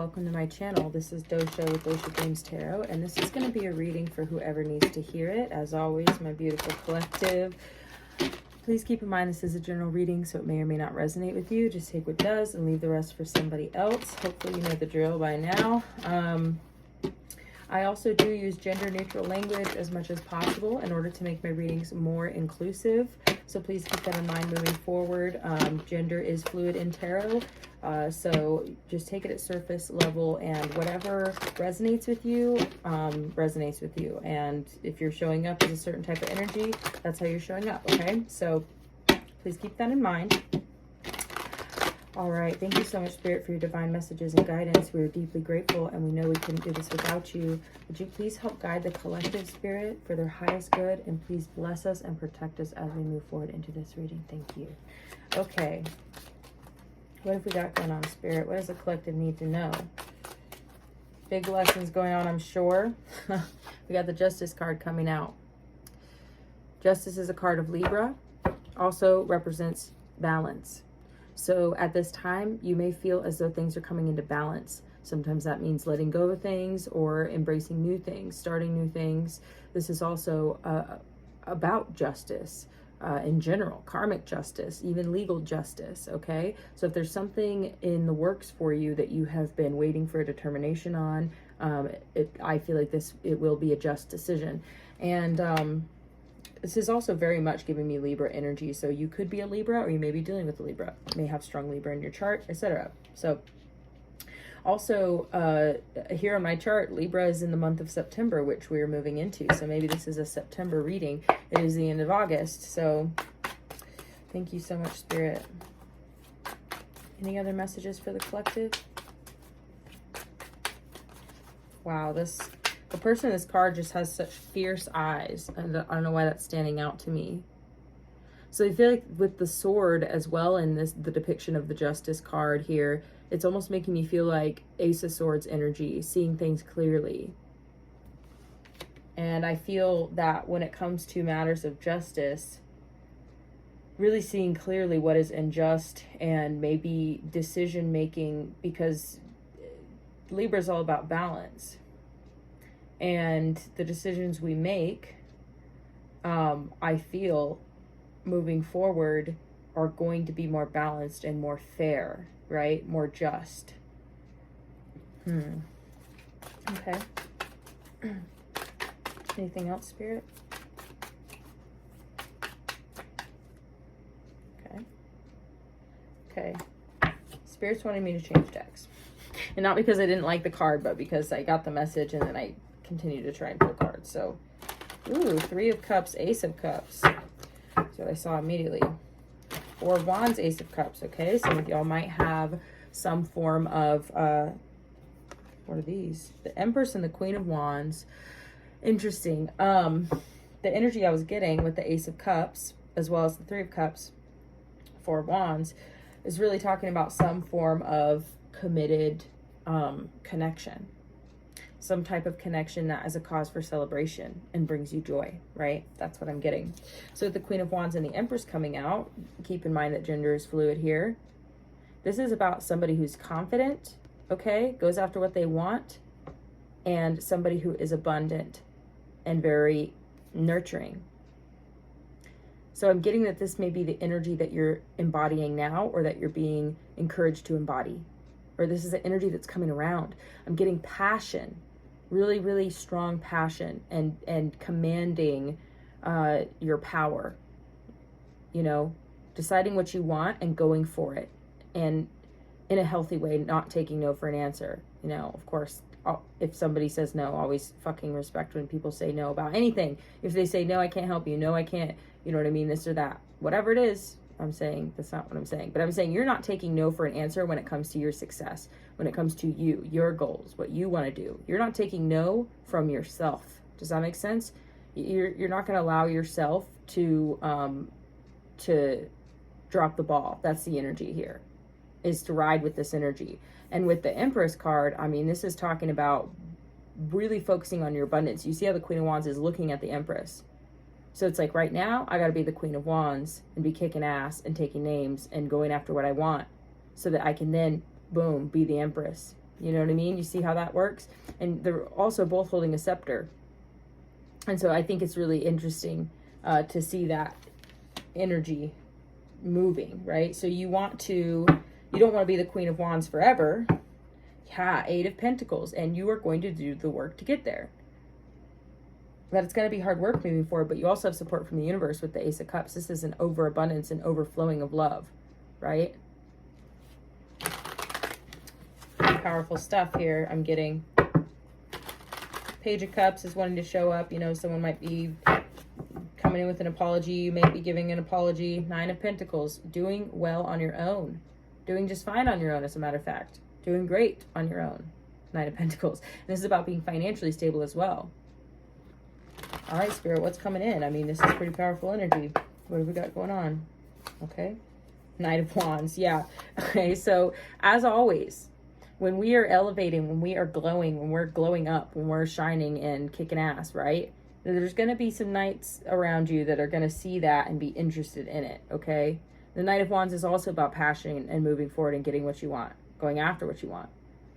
welcome to my channel. This is Dosha with DoshaDreamsTarot, and this is going to be a reading for whoever needs to hear it. As always, my beautiful collective, please keep in mind this is a general reading, so it may or may not resonate with you. Just take what does and leave the rest for somebody else. Hopefully you know the drill by now. I also do use gender neutral language as much as possible in order to make my readings more inclusive. So please keep that in mind moving forward. Gender is fluid in tarot. So just take it at surface level, and whatever resonates with you, resonates with you. And if you're showing up as a certain type of energy, that's how you're showing up, okay? So please keep that in mind. All right, thank you so much, Spirit, for your divine messages and guidance. We're deeply grateful, and we know we couldn't do this without you. Would you please help guide the collective, Spirit, for their highest good, and please bless us and protect us as we move forward into this reading. Thank you. Okay, what have we got going on, Spirit? What does the collective need to know? Big lessons going on, I'm sure. We got the Justice card coming out. Justice is a card of Libra, also represents balance. So at this time, you may feel as though things are coming into balance. Sometimes that means letting go of things or embracing new things, starting new things. This is also about justice in general, karmic justice, even legal justice, okay? So if there's something in the works for you that you have been waiting for a determination on, I feel like it will be a just decision. And this is also very much giving me Libra energy. So you could be a Libra, or you may be dealing with a Libra. You may have strong Libra in your chart, etc. So also here on my chart, Libra is in the month of September, which we are moving into. So maybe this is a September reading. It is the end of August. So thank you so much, Spirit. Any other messages for the collective? Wow, the person in this card just has such fierce eyes. I don't know why that's standing out to me. So I feel like with the sword as well in the depiction of the Justice card here, it's almost making me feel like Ace of Swords energy, seeing things clearly. And I feel that when it comes to matters of justice, really seeing clearly what is unjust and maybe decision making, because Libra is all about balance. And the decisions we make, I feel, moving forward are going to be more balanced and more fair, right? More just. Okay. Anything else, Spirit? Okay. Spirit's wanting me to change decks. And not because I didn't like the card, but because I got the message and then I continue to try and pull cards. So, ooh, 3 of Cups, Ace of Cups. That's what I saw immediately. 4 of Wands, Ace of Cups. Okay, some of y'all might have some form of, what are these? The Empress and the Queen of Wands. Interesting. The energy I was getting with the Ace of Cups, as well as the 3 of Cups, 4 of Wands, is really talking about some form of committed connection. Some type of connection that is a cause for celebration and brings you joy, right? That's what I'm getting. So with the Queen of Wands and the Empress coming out, keep in mind that gender is fluid here. This is about somebody who's confident, okay, goes after what they want, and somebody who is abundant and very nurturing. So I'm getting that this may be the energy that you're embodying now, or that you're being encouraged to embody. Or this is the energy that's coming around. I'm getting passion, really, really strong passion, and commanding your power. You know, deciding what you want and going for it. And in a healthy way, not taking no for an answer. You know, of course, if somebody says no, always fucking respect when people say no about anything. If they say, no, I can't help you. No, I can't, you know what I mean? This or that. Whatever it is. I'm saying that's not what I'm saying, but I'm saying you're not taking no for an answer when it comes to your success, when it comes to you, your goals, what you want to do. You're not taking no from yourself. Does that make sense? You're not going to allow yourself to drop the ball. That's the energy here, is to ride with this energy. And with the Empress card, I mean, this is talking about really focusing on your abundance. You see how the Queen of Wands is looking at the Empress. So it's like, right now, I got to be the Queen of Wands and be kicking ass and taking names and going after what I want, so that I can then, boom, be the Empress. You know what I mean? You see how that works? And they're also both holding a scepter. And so I think it's really interesting to see that energy moving, right? So you don't want to be the Queen of Wands forever. Yeah, Eight of Pentacles. And you are going to do the work to get there. But it's going to be hard work moving forward, but you also have support from the universe with the Ace of Cups. This is an overabundance and overflowing of love, right? Powerful stuff here. I'm getting Page of Cups is wanting to show up. You know, someone might be coming in with an apology. You may be giving an apology. Nine of Pentacles, doing well on your own. Doing just fine on your own, as a matter of fact. Doing great on your own. Nine of Pentacles. And this is about being financially stable as well. All right, Spirit, what's coming in? I mean, this is pretty powerful energy. What have we got going on? Okay. Knight of Wands. Yeah. Okay, so as always, when we are elevating, when we are glowing, when we're glowing up, when we're shining and kicking ass, right? There's going to be some knights around you that are going to see that and be interested in it, okay? The Knight of Wands is also about passion and moving forward and getting what you want, going after what you want.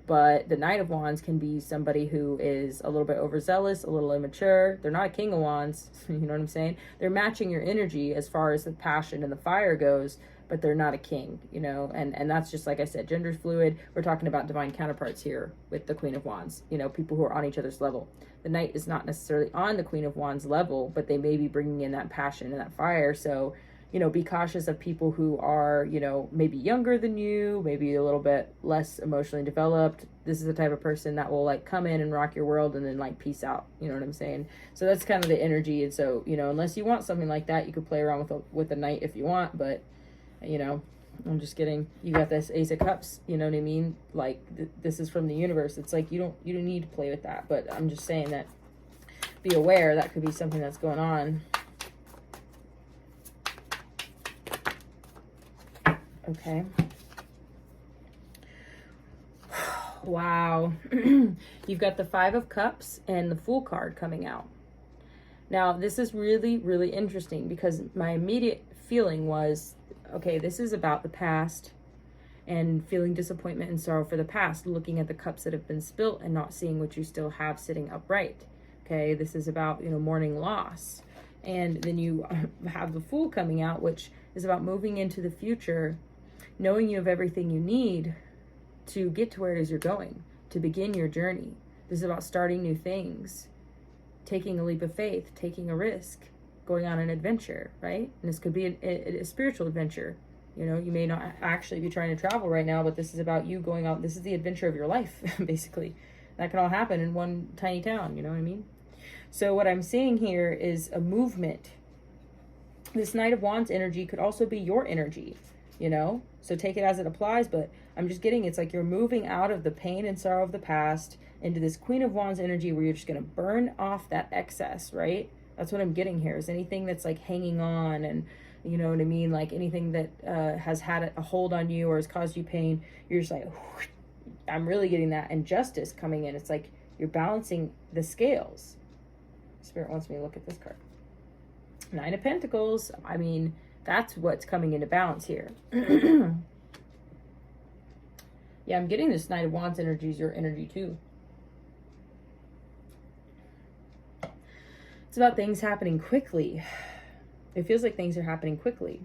But the Knight of Wands can be somebody who is a little bit overzealous, a little immature. They're not a King of Wands, you know what I'm saying? They're matching your energy as far as the passion and the fire goes, but they're not a king, you know? And that's just, like I said, gender fluid. We're talking about divine counterparts here with the Queen of Wands, you know, people who are on each other's level. The Knight is not necessarily on the Queen of Wands level, but they may be bringing in that passion and that fire. So, you know, be cautious of people who are, you know, maybe younger than you, maybe a little bit less emotionally developed. This is the type of person that will like come in and rock your world and then like peace out. You know what I'm saying? So that's kind of the energy. And so, you know, unless you want something like that, you could play around with a Knight if you want. But, you know, I'm just kidding. You got this Ace of Cups. You know what I mean? Like this is from the universe. It's like you don't need to play with that. But I'm just saying that be aware that could be something that's going on. Okay. Wow. You've got the Five of Cups and the Fool card coming out. Now, this is really, really interesting because my immediate feeling was, okay, this is about the past and feeling disappointment and sorrow for the past, looking at the cups that have been spilt and not seeing what you still have sitting upright. Okay, this is about, you know, mourning loss. And then you have the Fool coming out, which is about moving into the future, knowing you have everything you need to get to where it is you're going, to begin your journey. This is about starting new things, taking a leap of faith, taking a risk, going on an adventure, right? And this could be a spiritual adventure. You know, you may not actually be trying to travel right now, but this is about you going out. This is the adventure of your life, basically. That can all happen in one tiny town, you know what I mean? So what I'm seeing here is a movement. This Knight of Wands energy could also be your energy, you know? So take it as it applies, but I'm just getting, it's like you're moving out of the pain and sorrow of the past into this Queen of Wands energy where you're just going to burn off that excess, right? That's what I'm getting here, is anything that's like hanging on and, you know what I mean? Like anything that has had a hold on you or has caused you pain, you're just like, whoosh, I'm really getting that. And justice coming in. It's like you're balancing the scales. Spirit wants me to look at this card. Nine of Pentacles. I mean, that's what's coming into balance here. Yeah, I'm getting this Knight of Wands energy is your energy too. It's about things happening quickly. It feels like things are happening quickly.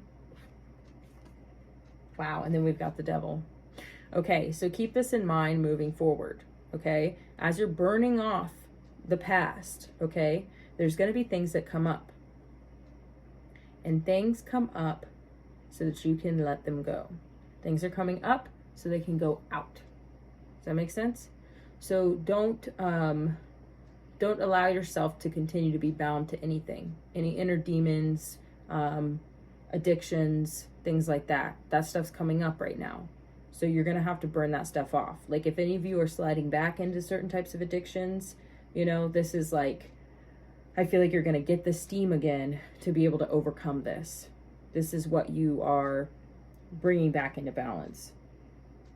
Wow, and then we've got the Devil. Okay, so keep this in mind moving forward, okay? As you're burning off the past, okay, there's going to be things that come up. And things come up so that you can let them go. Things are coming up so they can go out. Does that make sense? So don't allow yourself to continue to be bound to anything. Any inner demons, addictions, things like that. That stuff's coming up right now. So you're going to have to burn that stuff off. Like if any of you are sliding back into certain types of addictions, you know, this is like, I feel like you're going to get the steam again to be able to overcome this. This is what you are bringing back into balance.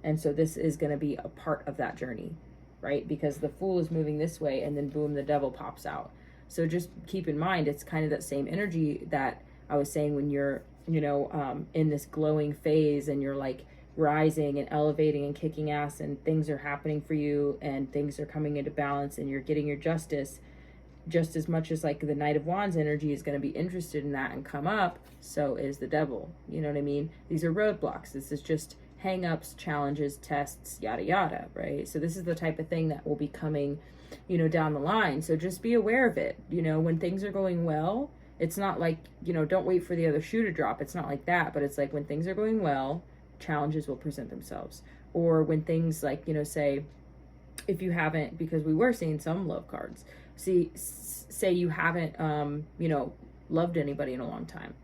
And so this is going to be a part of that journey, right? Because the Fool is moving this way and then boom, the Devil pops out. So just keep in mind, it's kind of that same energy that I was saying when you're, you know, in this glowing phase and you're like rising and elevating and kicking ass, and things are happening for you and things are coming into balance and you're getting your justice, just as much as like the Knight of Wands energy is going to be interested in that and come up, so is the Devil. You know what I mean? These are roadblocks. This is just hang-ups, challenges, tests, yada yada, right? So this is the type of thing that will be coming, you know, down the line. So just be aware of it. You know, when things are going well, it's not like, you know, don't wait for the other shoe to drop. It's not like that, but it's like when things are going well, challenges will present themselves. Or when things like, you know, say, if you haven't, because we were seeing some love cards, say you haven't, you know, loved anybody in a long time,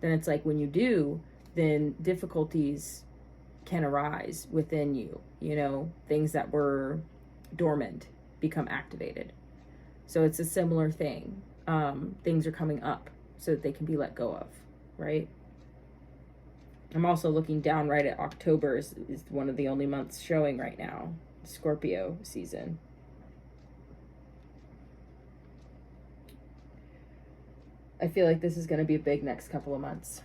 then it's like when you do, then difficulties can arise within you, you know, things that were dormant become activated. So it's a similar thing. Things are coming up so that they can be let go of, right? I'm also looking down right at October is one of the only months showing right now, Scorpio season. I feel like this is going to be a big next couple of months.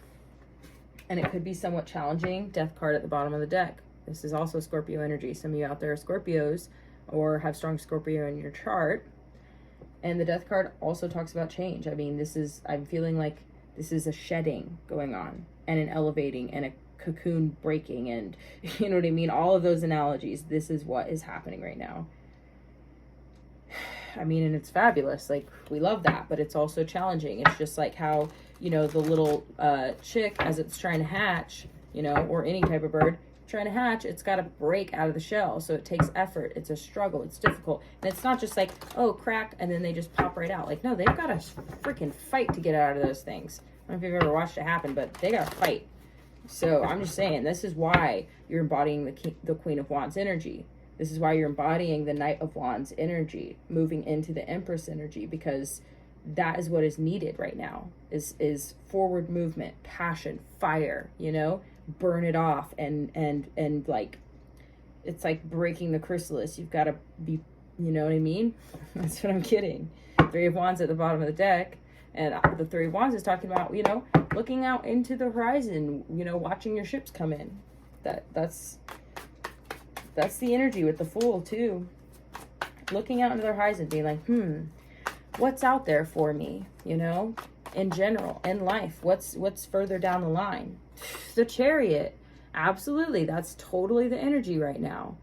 And it could be somewhat challenging. Death card at the bottom of the deck. This is also Scorpio energy. Some of you out there are Scorpios or have strong Scorpio in your chart. And the Death card also talks about change. I mean, I'm feeling like this is a shedding going on and an elevating and a cocoon breaking and, you know what I mean? All of those analogies. This is what is happening right now. I mean, and it's fabulous. Like, we love that, but it's also challenging. It's just like how, you know, the little chick, as it's trying to hatch, you know, or any type of bird trying to hatch, it's got to break out of the shell. So it takes effort. It's a struggle. It's difficult. And it's not just like, oh, crack, and then they just pop right out. Like, no, they've got to freaking fight to get out of those things. I don't know if you've ever watched it happen, but they got to fight. So I'm just saying, this is why you're embodying the Queen of Wands energy. This is why you're embodying the Knight of Wands energy, moving into the Empress energy, because that is what is needed right now, is forward movement, passion, fire, you know, burn it off. And like, it's like breaking the chrysalis. You've got to be, you know what I mean? That's what I'm getting. Three of Wands at the bottom of the deck. And the Three of Wands is talking about, you know, looking out into the horizon, you know, watching your ships come in. That's the energy with the Fool too. Looking out into the horizon, being like, what's out there for me, you know, in general, in life? What's further down the line? The Chariot. Absolutely. That's totally the energy right now.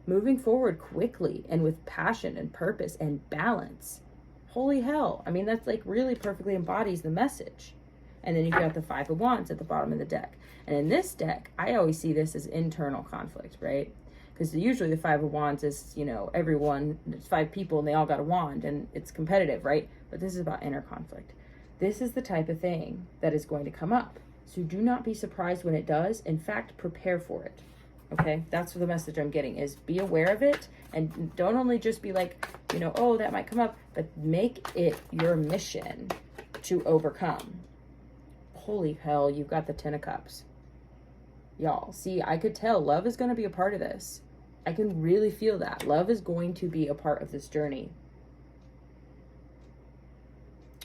Moving forward quickly and with passion and purpose and balance. Holy hell. I mean, that's like really perfectly embodies the message. And then you've got the Five of Wands at the bottom of the deck. And in this deck, I always see this as internal conflict, right? Because usually the Five of Wands is, you know, everyone, there's 5 people and they all got a wand and it's competitive, right? But this is about inner conflict. This is the type of thing that is going to come up. So do not be surprised when it does. In fact, prepare for it. Okay? That's the message I'm getting, is be aware of it. And don't only just be like, you know, oh, that might come up, but make it your mission to overcome. Holy hell, you've got the Ten of Cups. Y'all, see, I could tell love is going to be a part of this. I can really feel that. Love is going to be a part of this journey.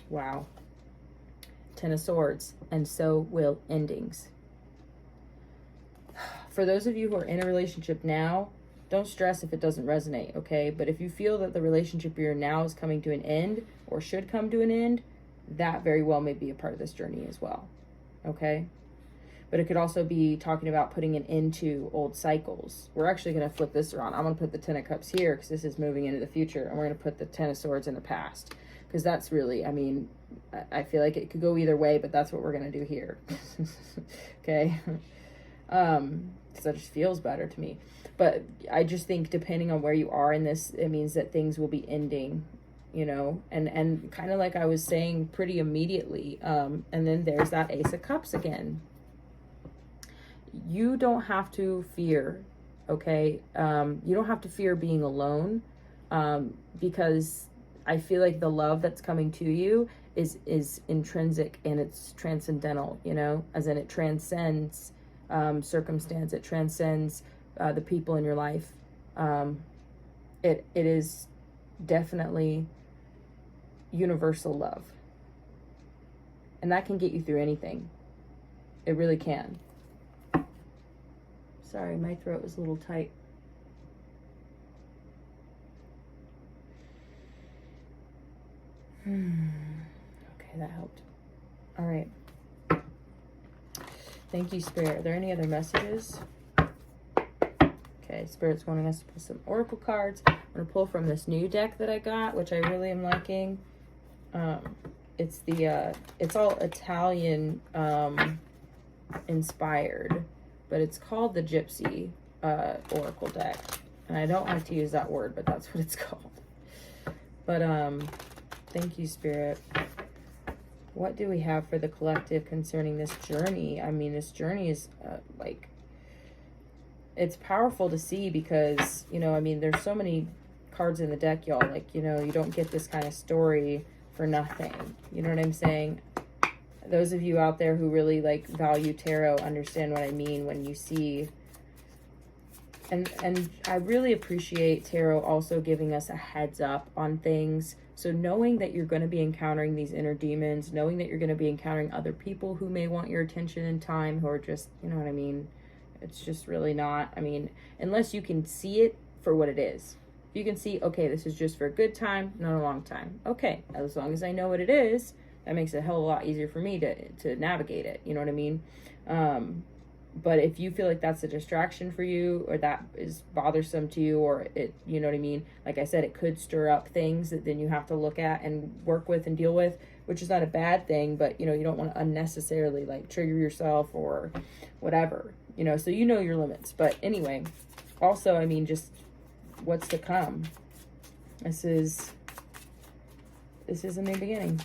Wow. Ten of Swords. And so will endings. For those of you who are in a relationship now, don't stress if it doesn't resonate, okay? But if you feel that the relationship you're in now is coming to an end or should come to an end, that very well may be a part of this journey as well, okay? But it could also be talking about putting an end to old cycles. We're actually going to flip this around. I'm going to put the Ten of Cups here because this is moving into the future. And we're going to put the Ten of Swords in the past. Because that's really, I mean, I feel like it could go either way, but that's what we're going to do here. Okay? Because that just feels better to me. But I just think depending on where you are in this, it means that things will be ending, you know, and kind of like I was saying, pretty immediately. And then there's that Ace of Cups again. You don't have to fear, okay? You don't have to fear being alone, because I feel like the love that's coming to you is intrinsic and it's transcendental, you know, as in it transcends circumstance, it transcends the people in your life. It is definitely universal love, and that can get you through anything. It really can. Sorry, my throat was a little tight. Okay, that helped. All right. Thank you, Spirit. Are there any other messages? Okay, Spirit's wanting us to pull some oracle cards. I'm going to pull from this new deck that I got, which I really am liking. It's all Italian inspired, but it's called the Gypsy Oracle deck. And I don't like to use that word, but that's what it's called. But thank you, Spirit. What do we have for the collective concerning this journey? I mean, this journey is like, it's powerful to see because, you know, I mean, there's so many cards in the deck, y'all. Like, you know, you don't get this kind of story for nothing. You know what I'm saying? Those of you out there who really like value tarot understand what I mean when you see, and I really appreciate tarot also giving us a heads up on things. So knowing that you're going to be encountering these inner demons, knowing that you're going to be encountering other people who may want your attention and time, who are just, you know what I mean? It's just really not, I mean, unless you can see it for what it is. If you can see, okay, this is just for a good time, not a long time. Okay, as long as I know what it is, that makes it a hell of a lot easier for me to navigate it. You know what I mean? But if you feel like that's a distraction for you, or that is bothersome to you, or it, you know what I mean? Like I said, it could stir up things that then you have to look at and work with and deal with, which is not a bad thing, but you know, you don't want to unnecessarily like trigger yourself or whatever, you know, so you know your limits. But anyway, also, I mean, just what's to come. This is a new beginning.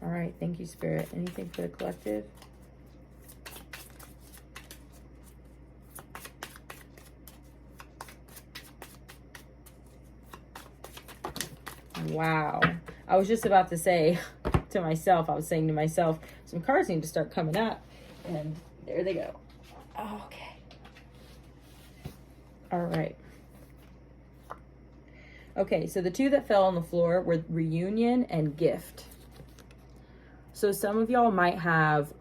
All right. Thank you, Spirit. Anything for the collective? Wow. I was just about to say to myself, I was saying to myself, some cards need to start coming up. And there they go. Okay. All right. Okay, so the two that fell on the floor were reunion and gift. So some of y'all might have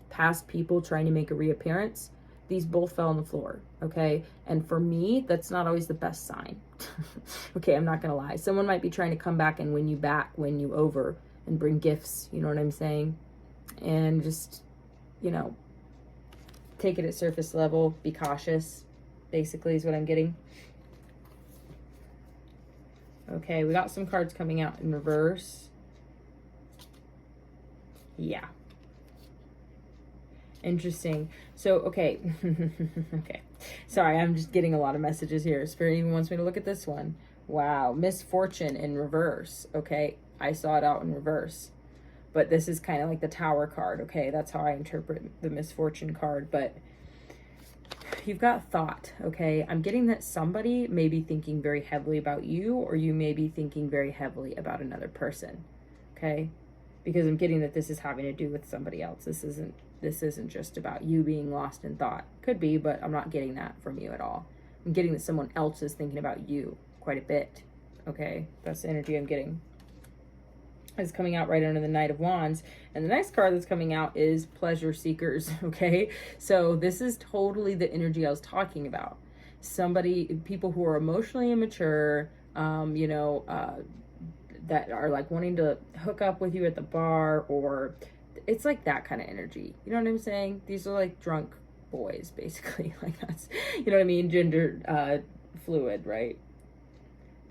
past people trying to make a reappearance. These both fell on the floor, okay? And for me, that's not always the best sign. Okay, I'm not gonna lie. Someone might be trying to come back and win you back, win you over, and bring gifts, you know what I'm saying? And just, you know, take it at surface level, be cautious, basically is what I'm getting. Okay, we got some cards coming out in reverse. Yeah. Interesting. So, okay. Okay. Sorry, I'm just getting a lot of messages here. Spirit even wants me to look at this one. Wow. Misfortune in reverse. Okay. I saw it out in reverse. But this is kind of like the Tower card. Okay. That's how I interpret the misfortune card. But you've got thought. Okay. I'm getting that somebody may be thinking very heavily about you, or you may be thinking very heavily about another person. Okay. Because I'm getting that this is having to do with somebody else. This isn't just about you being lost in thought. Could be, but I'm not getting that from you at all. I'm getting that someone else is thinking about you quite a bit. Okay, that's the energy I'm getting. It's coming out right under the Knight of Wands. And the next card that's coming out is Pleasure Seekers. Okay, so this is totally the energy I was talking about. People who are emotionally immature, you know, that are like wanting to hook up with you at the bar, or it's like that kind of energy. You know what I'm saying? These are like drunk boys, basically. Like that's, you know what I mean? Gender fluid, right?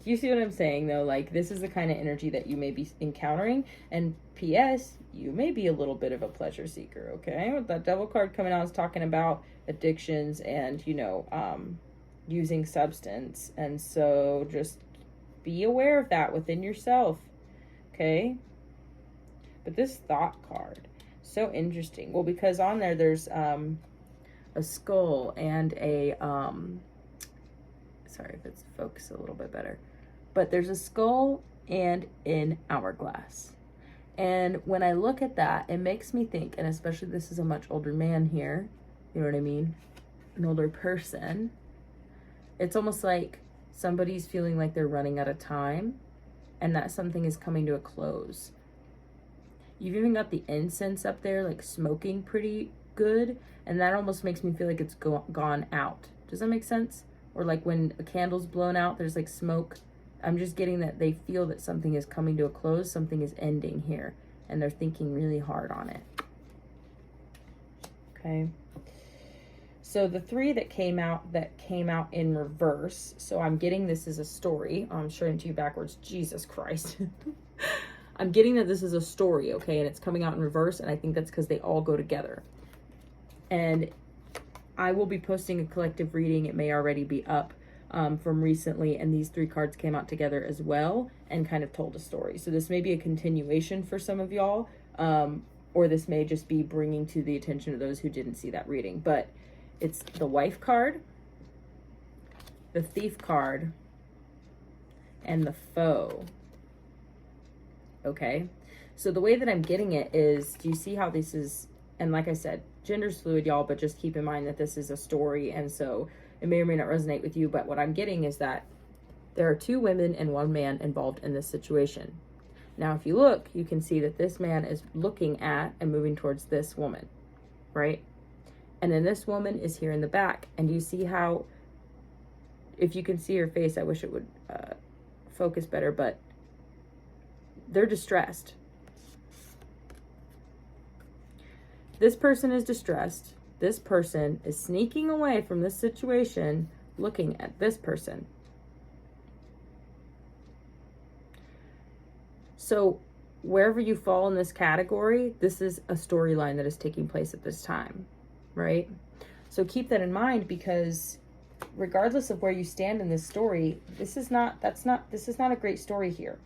Do you see what I'm saying though? Like this is the kind of energy that you may be encountering. And P.S., you may be a little bit of a pleasure seeker, okay? With that Devil card coming out is talking about addictions and, you know, using substance. And so just be aware of that within yourself, okay? But this thought card, so interesting. Well, because on there's a skull and a, sorry if it's focused a little bit better, but there's a skull and an hourglass. And when I look at that, it makes me think, and especially this is a much older man here, you know what I mean? An older person. It's almost like somebody's feeling like they're running out of time and that something is coming to a close. You've even got the incense up there, like smoking pretty good, and that almost makes me feel like it's gone out. Does that make sense? Or like when a candle's blown out, there's like smoke. I'm just getting that they feel that something is coming to a close, something is ending here, and they're thinking really hard on it. Okay. So the 3 that came out in reverse. So I'm getting this as a story. Oh, I'm showing it to you backwards. Jesus Christ. I'm getting that this is a story, okay, and it's coming out in reverse, and I think that's because they all go together. And I will be posting a collective reading. It may already be up from recently, and these 3 cards came out together as well and kind of told a story. So this may be a continuation for some of y'all, or this may just be bringing to the attention of those who didn't see that reading. But it's the Wife card, the Thief card, and the Foe. Okay, so the way that I'm getting it is, do you see how this is, and like I said, gender's fluid, y'all, but just keep in mind that this is a story, and so it may or may not resonate with you, but what I'm getting is that there are 2 women and 1 man involved in this situation. Now, if you look, you can see that this man is looking at and moving towards this woman, right? And then this woman is here in the back, and do you see how, if you can see her face, I wish it would focus better, but they're distressed. This person is distressed. This person is sneaking away from this situation, looking at this person. So wherever you fall in this category, this is a storyline that is taking place at this time, right? So keep that in mind, because regardless of where you stand in this story, this is not a great story here.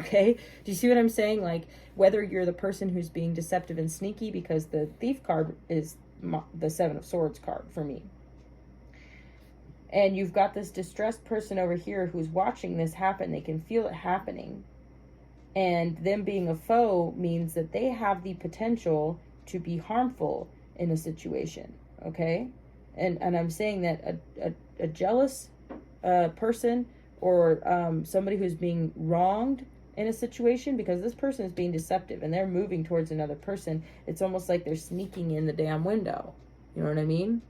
Okay, do you see what I'm saying? Like, whether you're the person who's being deceptive and sneaky, because the Thief card is the 7 of Swords card for me, and you've got this distressed person over here who's watching this happen. They can feel it happening, and them being a foe means that they have the potential to be harmful in a situation. Okay, and I'm saying that a jealous person, or somebody who's being wronged in a situation, because this person is being deceptive and they're moving towards another person, it's almost like they're sneaking in the damn window. You know what I mean?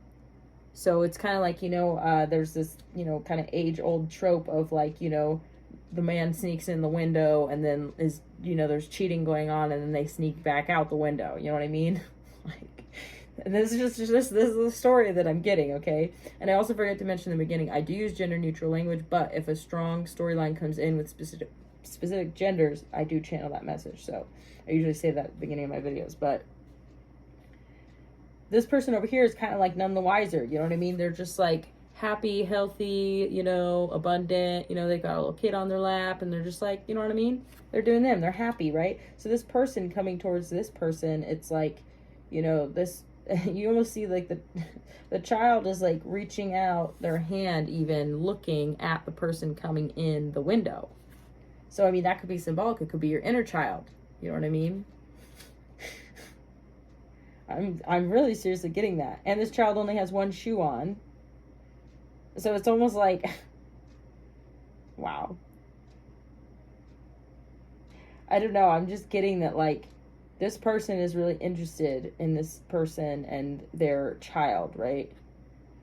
So it's kind of like, there's this, kind of age-old trope of like, the man sneaks in the window and then is, there's cheating going on, and then they sneak back out the window. You know what I mean? Like, and this is this is the story that I'm getting, okay? And I also forgot to mention in the beginning, I do use gender-neutral language, but if a strong storyline comes in with specific genders, I do channel that message. So I usually say that at the beginning of my videos. But this person over here is kind of like none the wiser. You know what I mean? They're just like happy, healthy, abundant. They've got a little kid on their lap, and they're just like, you know what I mean? They're doing them. They're happy, right? So this person coming towards this person, it's like, this, you almost see like the child is like reaching out their hand, even looking at the person coming in the window. So, I mean, that could be symbolic. It could be your inner child. You know what I mean? I'm really seriously getting that. And this child only has 1 shoe on. So it's almost like, wow. I don't know. I'm just getting that, like, this person is really interested in this person and their child, right?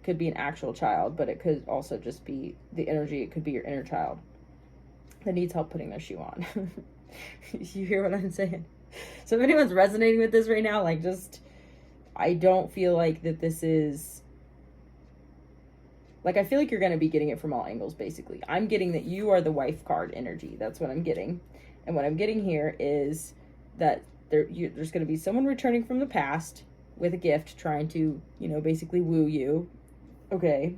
Could be an actual child, but it could also just be the energy. It could be your inner child that needs help putting their shoe on. You hear what I'm saying? So if anyone's resonating with this right now, like, just, I don't feel like that this is, like, I feel like you're going to be getting it from all angles, basically. I'm getting that you are the wife card energy. That's what I'm getting. And what I'm getting here is that there's going to be someone returning from the past with a gift, trying to, basically woo you. Okay.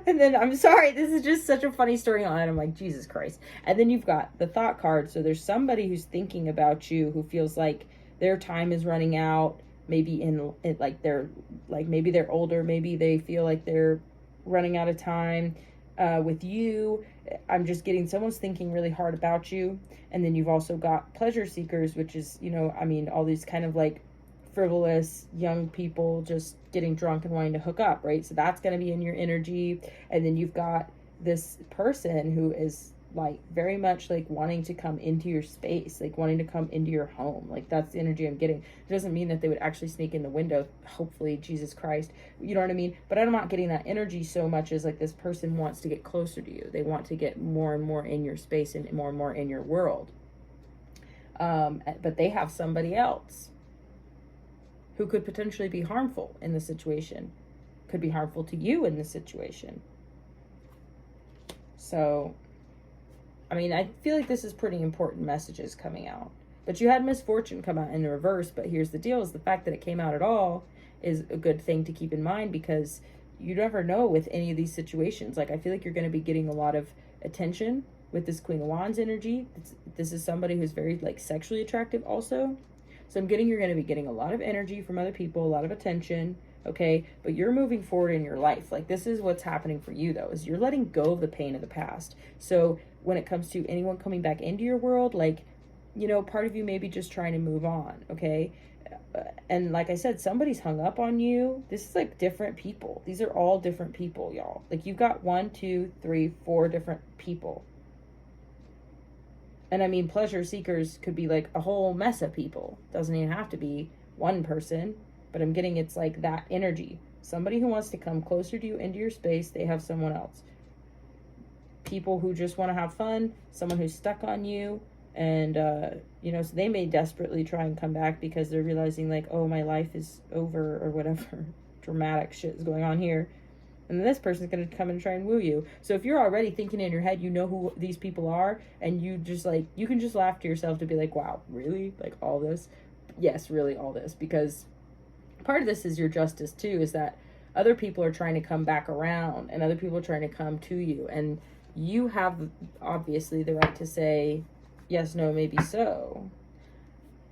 And then, I'm sorry, this is just such a funny storyline. I'm like, Jesus Christ. And then you've got the thought card. So there's somebody who's thinking about you, who feels like their time is running out. Maybe maybe they're older. Maybe they feel like they're running out of time with you. I'm just getting someone's thinking really hard about you. And then you've also got pleasure seekers, which is, all these kind of like frivolous young people just getting drunk and wanting to hook up, right? So that's going to be in your energy. And then you've got this person who is like very much like wanting to come into your space, like wanting to come into your home. Like that's the energy I'm getting. It doesn't mean that they would actually sneak in the window, hopefully, Jesus Christ, you know what I mean? But I'm not getting that energy so much as like this person wants to get closer to you. They want to get more and more in your space and more in your world. But they have somebody else who could potentially be harmful in the situation, could be harmful to you in the situation. So, I mean, I feel like this is pretty important messages coming out. But you had misfortune come out in the reverse. But here's the deal, is the fact that it came out at all is a good thing to keep in mind, because you never know with any of these situations. Like, I feel like you're going to be getting a lot of attention with this Queen of Wands energy. This is somebody who's very, like, sexually attractive also. So I'm getting you're going to be getting a lot of energy from other people, a lot of attention, okay? But you're moving forward in your life. Like, this is what's happening for you, though, is you're letting go of the pain of the past. So when it comes to anyone coming back into your world, like, you know, part of you may be just trying to move on, okay? And like I said, somebody's hung up on you. This is like different people. These are all different people, y'all. Like, you've got 1, 2, 3, 4 different people. And I mean, pleasure seekers could be like a whole mess of people. Doesn't even have to be one person, but I'm getting it's like that energy. Somebody who wants to come closer to you into your space, they have someone else. People who just want to have fun, someone who's stuck on you, and, you know, so they may desperately try and come back because they're realizing like, oh, my life is over or whatever dramatic shit is going on here. And then this person's going to come and try and woo you. So if you're already thinking in your head, you know who these people are, and you just like, you can just laugh to yourself to be like, wow, really? Like all this? Yes, really all this. Because part of this is your justice too, is that other people are trying to come back around and other people are trying to come to you. And you have obviously the right to say, yes, no, maybe so.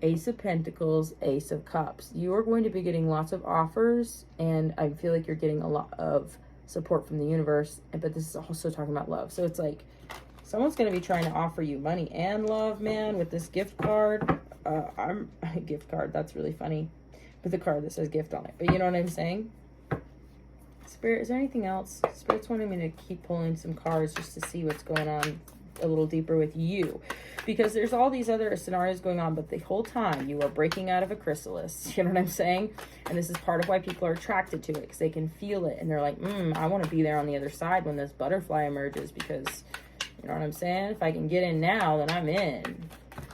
Ace of Pentacles, Ace of Cups. You are going to be getting lots of offers, and I feel like you're getting a lot of support from the universe, but this is also talking about love. So it's like someone's going to be trying to offer you money and love, man, with this gift card. I'm a gift card. That's really funny. With the card that says gift on it. But you know what I'm saying? Spirit, is there anything else? Spirit's wanting me to keep pulling some cards just to see what's going on a little deeper with you, because there's all these other scenarios going on, but the whole time you are breaking out of a chrysalis. You know what I'm saying? And this is part of why people are attracted to it, because they can feel it and they're like, I want to be there on the other side when this butterfly emerges, because you know what I'm saying, if I can get in now, then I'm in.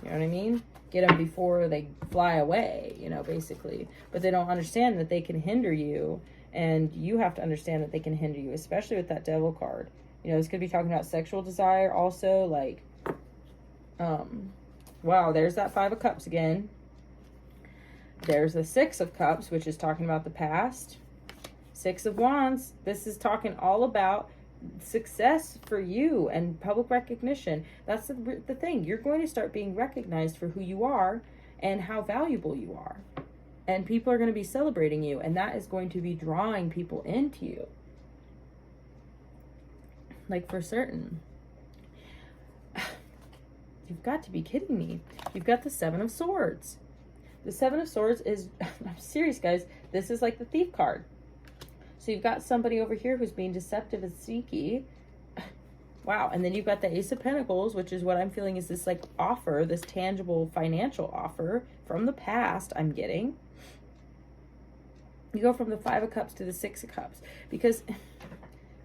You know what I mean? Get them before they fly away, you know, basically. But they don't understand that they can hinder you, and you have to understand that they can hinder you, especially with that Devil card. You know, this could be talking about sexual desire also, like, wow, there's that 5 of Cups again. There's the 6 of Cups, which is talking about the past. 6 of Wands, this is talking all about success for you and public recognition. That's the thing. You're going to start being recognized for who you are and how valuable you are. And people are going to be celebrating you, and that is going to be drawing people into you. Like, for certain. You've got to be kidding me. You've got the 7 of Swords. The 7 of Swords is, I'm serious, guys, this is like the Thief card. So you've got somebody over here who's being deceptive and sneaky. Wow. And then you've got the Ace of Pentacles, which is what I'm feeling is this like offer, this tangible financial offer from the past I'm getting. You go from the 5 of Cups to the 6 of Cups because...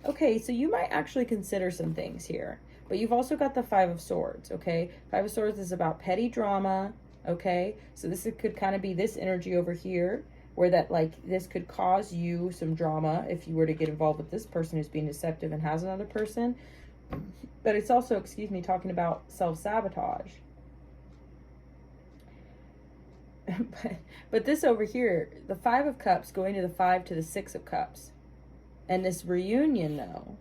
Okay, so you might actually consider some things here. But you've also got the 5 of Swords, okay? 5 of Swords is about petty drama, okay? So this could kind of be this energy over here, where that, like, this could cause you some drama if you were to get involved with this person who's being deceptive and has another person. But it's also, excuse me, talking about self-sabotage. But this over here, the 5 of Cups going to the 5 to the 6 of Cups. And this reunion, though,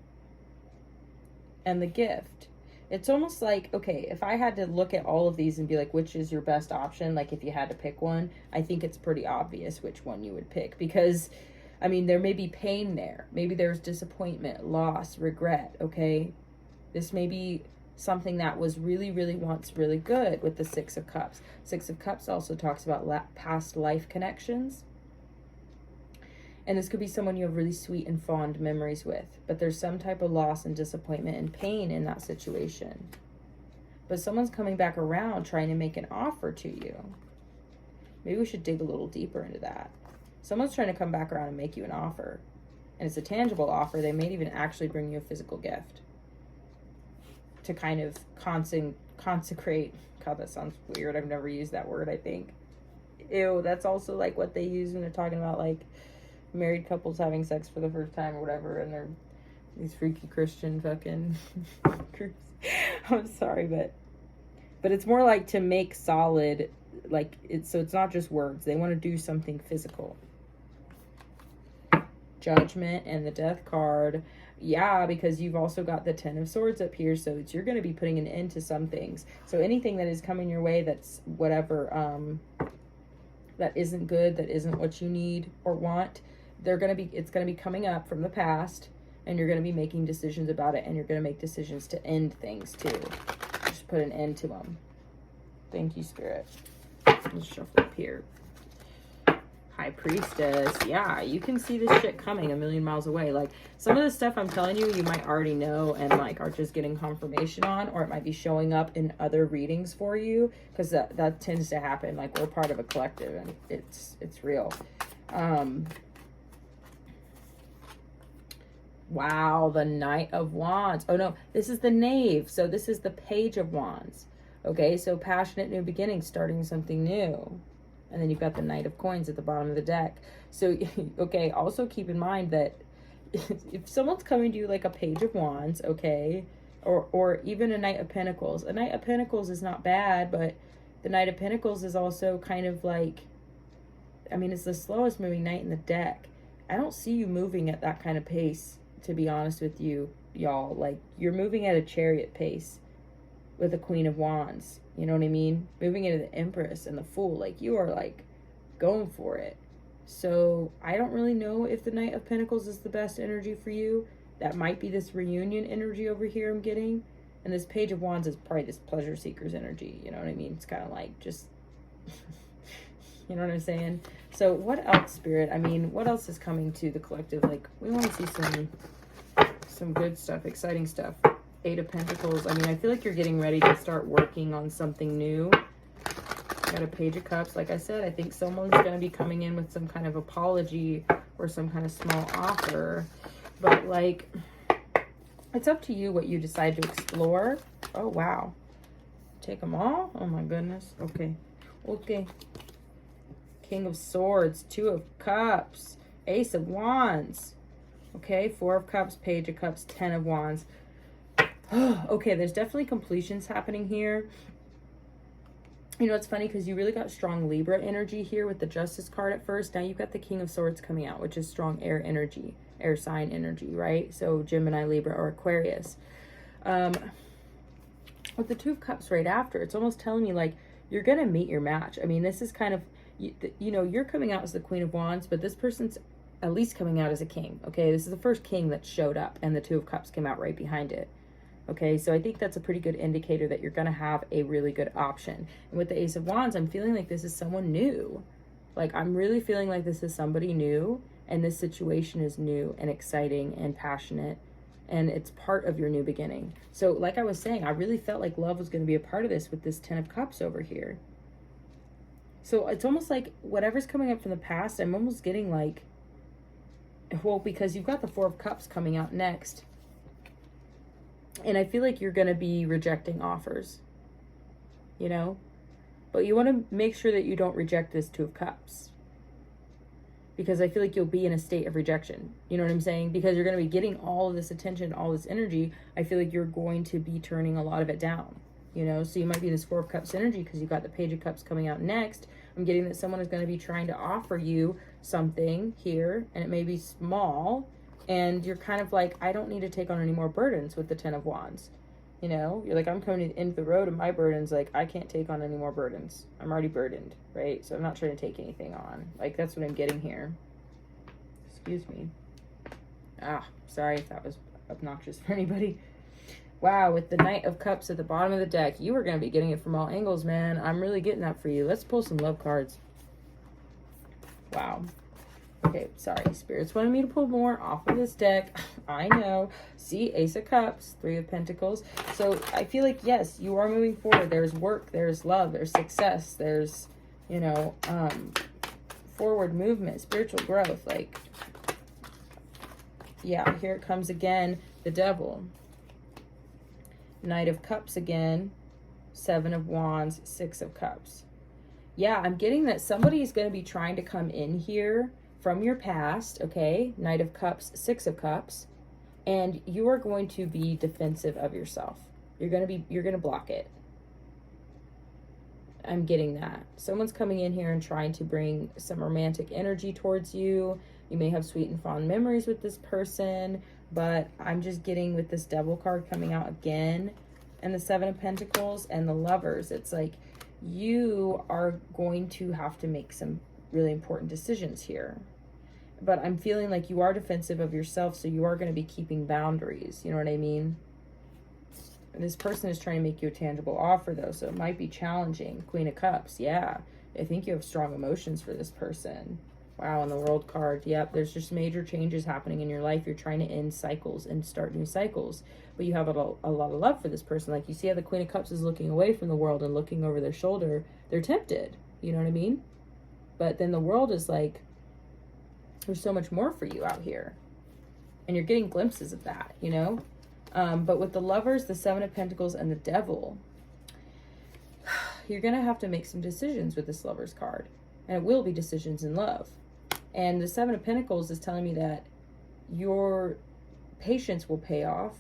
and the gift, it's almost like, okay, if I had to look at all of these and be like, which is your best option, like if you had to pick one, I think it's pretty obvious which one you would pick. Because, I mean, there may be pain there. Maybe there's disappointment, loss, regret, okay? This may be something that was really, really once really good with the 6 of Cups. 6 of Cups also talks about past life connections. And this could be someone you have really sweet and fond memories with. But there's some type of loss and disappointment and pain in that situation. But someone's coming back around trying to make an offer to you. Maybe we should dig a little deeper into that. Someone's trying to come back around and make you an offer. And it's a tangible offer. They may even actually bring you a physical gift. To kind of consecrate. God, that sounds weird. I've never used that word, I think. Ew, that's also like what they use when they're talking about like married couples having sex for the first time or whatever, and they're these freaky Christian fucking I'm sorry, but it's more like to make solid, like it's, so it's not just words. They want to do something physical. Judgment and the Death card. Yeah, because you've also got the Ten of Swords up here, so you're going to be putting an end to some things. So anything that is coming your way that's whatever that isn't good, that isn't what you need or want, it's going to be coming up from the past, and you're going to be making decisions about it, and you're going to make decisions to end things too. Just put an end to them. Thank you, Spirit. Let's shuffle up here. High Priestess. Yeah, you can see this shit coming a million miles away. Like, some of the stuff I'm telling you, you might already know and like are just getting confirmation on, or it might be showing up in other readings for you, because that tends to happen. Like, we're part of a collective, and it's real. Wow, the Knight of Wands. Oh no, this is the Knave. So this is the Page of Wands. Okay, so passionate new beginnings, starting something new. And then you've got the Knight of Coins at the bottom of the deck. So, okay, also keep in mind that if someone's coming to you like a Page of Wands, okay, or even a Knight of Pentacles. A Knight of Pentacles is not bad, but the Knight of Pentacles is also kind of like, I mean, it's the slowest moving knight in the deck. I don't see you moving at that kind of pace, to be honest with you, y'all. Like, you're moving at a chariot pace with the Queen of Wands. You know what I mean? Moving into the Empress and the Fool. Like, you are like going for it. So I don't really know if the Knight of Pentacles is the best energy for you. That might be this reunion energy over here I'm getting. And this Page of Wands is probably this pleasure seeker's energy. You know what I mean? It's kind of like just, you know what I'm saying? So what else, Spirit? I mean, what else is coming to the collective? Like, we want to see some good stuff, exciting stuff. Eight of Pentacles. I mean, I feel like you're getting ready to start working on something new. Got a Page of Cups. Like I said, I think someone's going to be coming in with some kind of apology or some kind of small offer. But, like, it's up to you what you decide to explore. Oh, wow. Take them all? Oh, my goodness. Okay. Okay. King of Swords. Two of Cups. Ace of Wands. Okay. Four of Cups. Page of Cups. 10 of Wands. Okay, there's definitely completions happening here. You know, it's funny because you really got strong Libra energy here with the Justice card at first. Now you've got the King of Swords coming out, which is strong air energy, air sign energy, right? So Gemini, Libra, or Aquarius. With the Two of Cups right after, it's almost telling me like you're going to meet your match. I mean, this is kind of, you know, you're coming out as the Queen of Wands, but this person's at least coming out as a king. Okay, this is the first king that showed up, and the Two of Cups came out right behind it. Okay, so I think that's a pretty good indicator that you're going to have a really good option. And with the Ace of Wands, I'm feeling like this is someone new. Like, I'm really feeling like this is somebody new, and this situation is new and exciting and passionate, and it's part of your new beginning. So, like I was saying, I really felt like love was going to be a part of this with this 10 of Cups over here. So, it's almost like whatever's coming up from the past, I'm almost getting like, well, because you've got the Four of Cups coming out next. And I feel like you're going to be rejecting offers, you know? But you want to make sure that you don't reject this Two of Cups. Because I feel like you'll be in a state of rejection. You know what I'm saying? Because you're going to be getting all of this attention, all this energy. I feel like you're going to be turning a lot of it down, you know? So you might be in this Four of Cups energy because you've got the Page of Cups coming out next. I'm getting that someone is going to be trying to offer you something here, and it may be small. And you're kind of like, I don't need to take on any more burdens with the 10 of Wands. You know, you're like, I'm coming to the end of the road and my burdens, like, I can't take on any more burdens. I'm already burdened, right? So I'm not trying to take anything on. Like, that's what I'm getting here. Excuse me. Sorry if that was obnoxious for anybody. Wow, with the Knight of Cups at the bottom of the deck, you are going to be getting it from all angles, man. I'm really getting that for you. Let's pull some love cards. Wow. Okay, sorry. Spirits wanted me to pull more off of this deck. I know. See, Ace of Cups, Three of Pentacles. So I feel like, yes, you are moving forward. There's work, there's love, there's success, there's, you know, forward movement, spiritual growth. Like, yeah, here it comes again, the Devil. Knight of Cups again, Seven of Wands, Six of Cups. Yeah, I'm getting that somebody is going to be trying to come in here from your past, okay? Knight of Cups, Six of Cups, and you are going to be defensive of yourself. You're going to block it. I'm getting that. Someone's coming in here and trying to bring some romantic energy towards you. You may have sweet and fond memories with this person, but I'm just getting with this Devil card coming out again, and the Seven of Pentacles and the Lovers. It's like you are going to have to make some really important decisions here. But I'm feeling like you are defensive of yourself, so you are going to be keeping boundaries. You know what I mean? And this person is trying to make you a tangible offer, though, so it might be challenging. Queen of Cups, yeah. I think you have strong emotions for this person. Wow, and the World card, yep. There's just major changes happening in your life. You're trying to end cycles and start new cycles. But you have a lot of love for this person. Like, you see how the Queen of Cups is looking away from the world and looking over their shoulder. They're tempted. You know what I mean? But then the world is like, there's so much more for you out here. And you're getting glimpses of that, you know? But with the Lovers, the Seven of Pentacles, and the Devil, you're going to have to make some decisions with this Lovers card. And it will be decisions in love. And the Seven of Pentacles is telling me that your patience will pay off.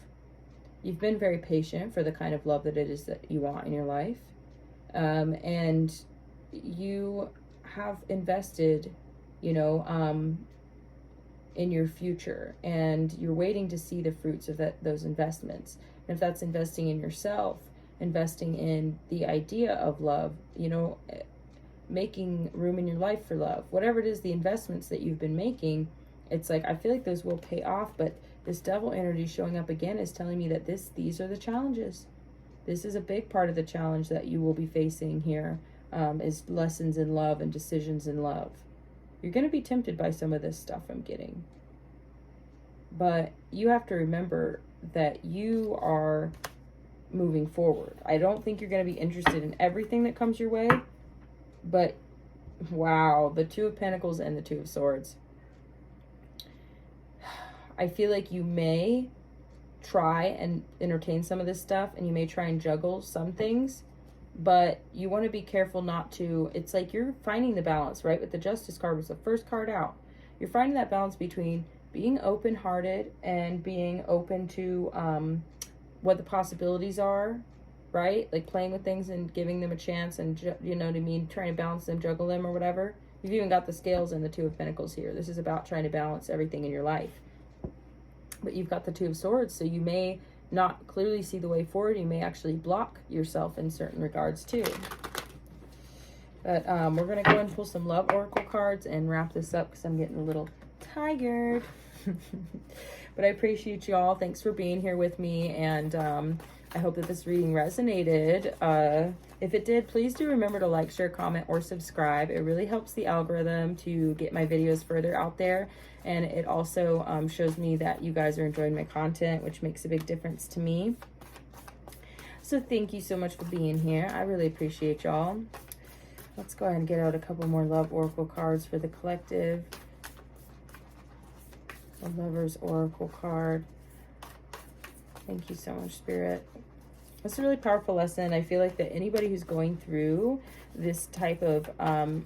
You've been very patient for the kind of love that it is that you want in your life. And you have invested, you know, in your future, and you're waiting to see the fruits of those investments. And if that's investing in yourself, investing in the idea of love, you know, making room in your life for love, whatever it is, the investments that you've been making, it's like, I feel like those will pay off. But this Devil energy showing up again is telling me that these are the challenges. This is a big part of the challenge that you will be facing here, is lessons in love and decisions in love. You're going to be tempted by some of this stuff I'm getting. But you have to remember that you are moving forward. I don't think you're going to be interested in everything that comes your way. But, wow, the Two of Pentacles and the Two of Swords. I feel like you may try and entertain some of this stuff, and you may try and juggle some things. But you want to be careful not to, it's like you're finding the balance, right? With the Justice card was the first card out. You're finding that balance between being open-hearted and being open to what the possibilities are, right? Like playing with things and giving them a chance, and, you know what I mean, trying to balance them, juggle them or whatever. You've even got the scales and the Two of Pentacles here. This is about trying to balance everything in your life. But you've got the Two of Swords, so you may not clearly see the way forward. You may actually block yourself in certain regards too. But we're going to go and pull some love oracle cards and wrap this up because I'm getting a little tired. But I appreciate you all. Thanks for being here with me, and I hope that this reading resonated. If it did, please do remember to like, share, comment, or subscribe. It really helps the algorithm to get my videos further out there. And it also shows me that you guys are enjoying my content, which makes a big difference to me. So thank you so much for being here. I really appreciate y'all. Let's go ahead and get out a couple more love oracle cards for the collective. The Lover's oracle card. Thank you so much, Spirit. It's a really powerful lesson. I feel like that anybody who's going through this type of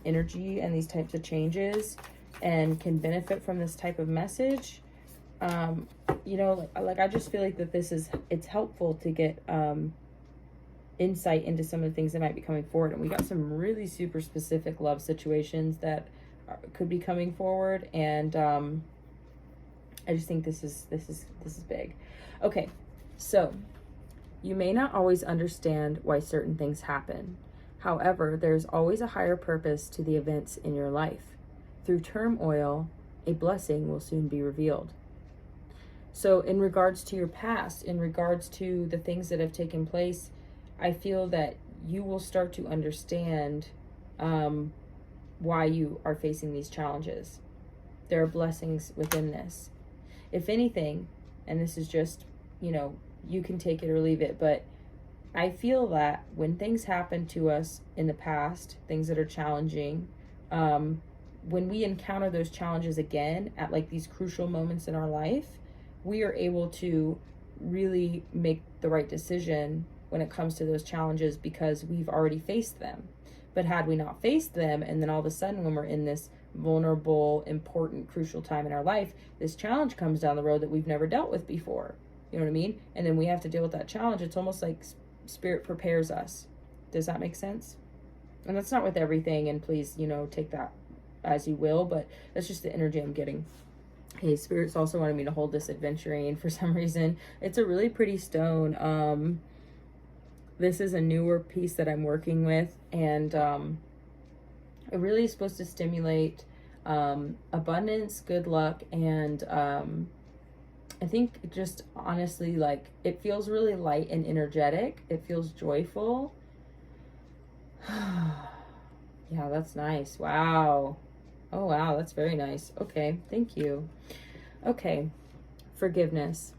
energy and these types of changes and can benefit from this type of message, you know, like I just feel like that it's helpful to get insight into some of the things that might be coming forward. And we got some really super specific love situations that could be coming forward, and I just think this is big. Okay, so you may not always understand why certain things happen. However, there's always a higher purpose to the events in your life. Through turmoil, a blessing will soon be revealed. So in regards to your past, in regards to the things that have taken place, I feel that you will start to understand why you are facing these challenges. there are blessings within this. If anything, and this is just, you can take it or leave it, but I feel that when things happen to us in the past, things that are challenging, when we encounter those challenges again at like these crucial moments in our life, we are able to really make the right decision when it comes to those challenges because we've already faced them. But had we not faced them, and then all of a sudden when we're in this vulnerable, important, crucial time in our life, this challenge comes down the road that we've never dealt with before. You know what I mean? And then we have to deal with that challenge. It's almost like Spirit prepares us. Does that make sense? And that's not with everything, and please, take that as you will, but that's just the energy I'm getting. Hey, Spirit's also wanted me to hold this aventurine for some reason. It's a really pretty stone. This is a newer piece that I'm working with, and it really is supposed to stimulate abundance, good luck, and I think just honestly, like, it feels really light and energetic. It feels joyful. Yeah, that's nice. Wow. Oh, wow, that's very nice. Okay, thank you. Okay, forgiveness.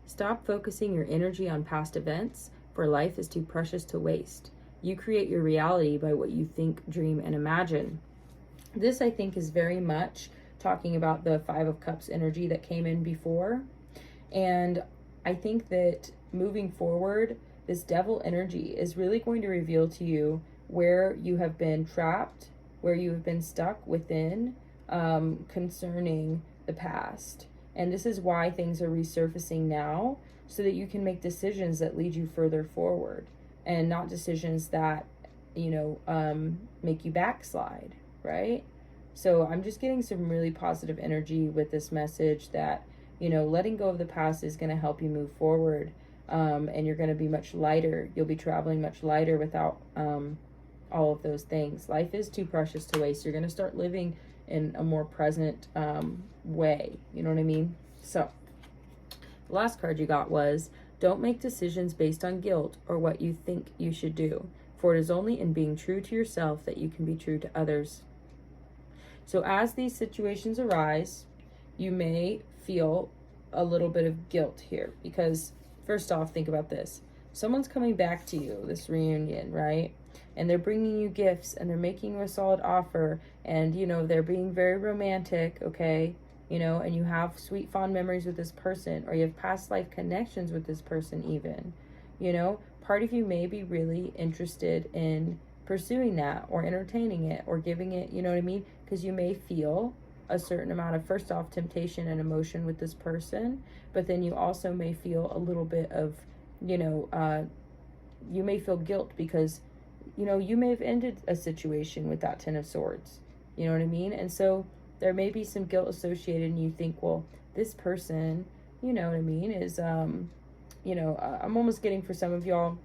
Stop focusing your energy on past events, for life is too precious to waste. You create your reality by what you think, dream, and imagine. This, I think, is very much talking about the Five of Cups energy that came in before. And I think that moving forward, this devil energy is really going to reveal to you where you have been trapped, where you have been stuck within, concerning the past. And this is why things are resurfacing now, so that you can make decisions that lead you further forward, and not decisions that, make you backslide, right? So I'm just getting some really positive energy with this message that, letting go of the past is going to help you move forward, and you're going to be much lighter. You'll be traveling much lighter without all of those things. Life is too precious to waste. You're going to start living in a more present way. You know what I mean? So the last card you got was, don't make decisions based on guilt or what you think you should do, for it is only in being true to yourself that you can be true to others. So as these situations arise, you may feel a little bit of guilt here, because first off, think about this. Someone's coming back to you, this reunion, right? And they're bringing you gifts, and they're making you a solid offer, and, they're being very romantic, okay? And you have sweet, fond memories with this person, or you have past life connections with this person even, part of you may be really interested in pursuing that, or entertaining it, or giving it, you know what I mean? Because you may feel a certain amount of, first off, temptation and emotion with this person, but then you also may feel a little bit of, you may feel guilt because, you may have ended a situation with that Ten of Swords, you know what I mean? And so there may be some guilt associated, and you think, well, this person, you know what I mean, is, I'm almost getting for some of y'all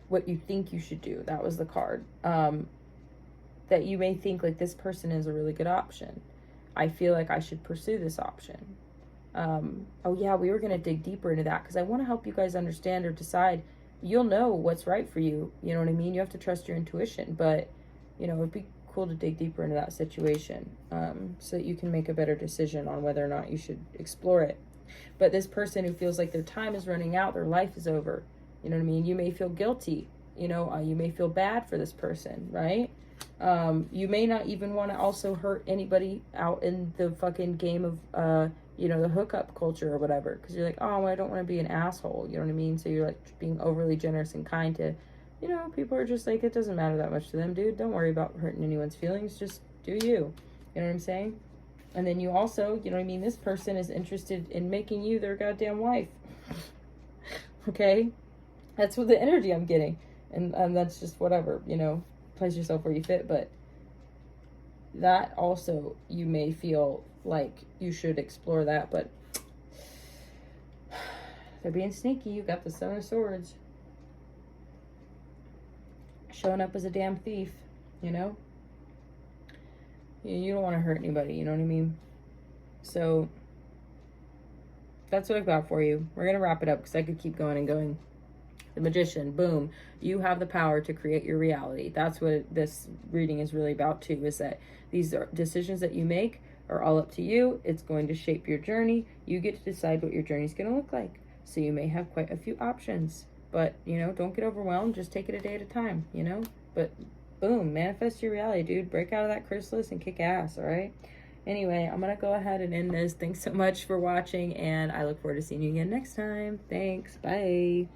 what you think you should do. That was the card. That you may think like, this person is a really good option. I feel like I should pursue this option. Oh yeah, we were going to dig deeper into that because I want to help you guys understand or decide. You'll know what's right for you. You know what I mean? You have to trust your intuition, but it'd be cool to dig deeper into that situation, so that you can make a better decision on whether or not you should explore it. But this person who feels like their time is running out, their life is over, you know what I mean? You may feel guilty, you may feel bad for this person, right? You may not even want to also hurt anybody out in the fucking game of, the hookup culture or whatever. Because you're like, oh, well, I don't want to be an asshole. You know what I mean? So you're like being overly generous and kind to, people are just like, it doesn't matter that much to them, dude. Don't worry about hurting anyone's feelings. Just do you. You know what I'm saying? And then you also, this person is interested in making you their goddamn wife. Okay? That's what the energy I'm getting. And that's just whatever, place yourself where you fit. But that also, you may feel like you should explore that, but they're being sneaky. You got the Seven of Swords showing up as a damn thief, you don't want to hurt anybody, you know what I mean? So that's what I've got for you. We're gonna wrap it up because I could keep going and going. The Magician, boom, you have the power to create your reality. That's what this reading is really about too, is that these are decisions that you make are all up to you. It's going to shape your journey. You get to decide what your journey is going to look like. So you may have quite a few options, but, you know, don't get overwhelmed. Just take it a day at a time, you know? But boom, manifest your reality, dude. Break out of that chrysalis and kick ass, all right? Anyway, I'm going to go ahead and end this. Thanks so much for watching, and I look forward to seeing you again next time. Thanks. Bye.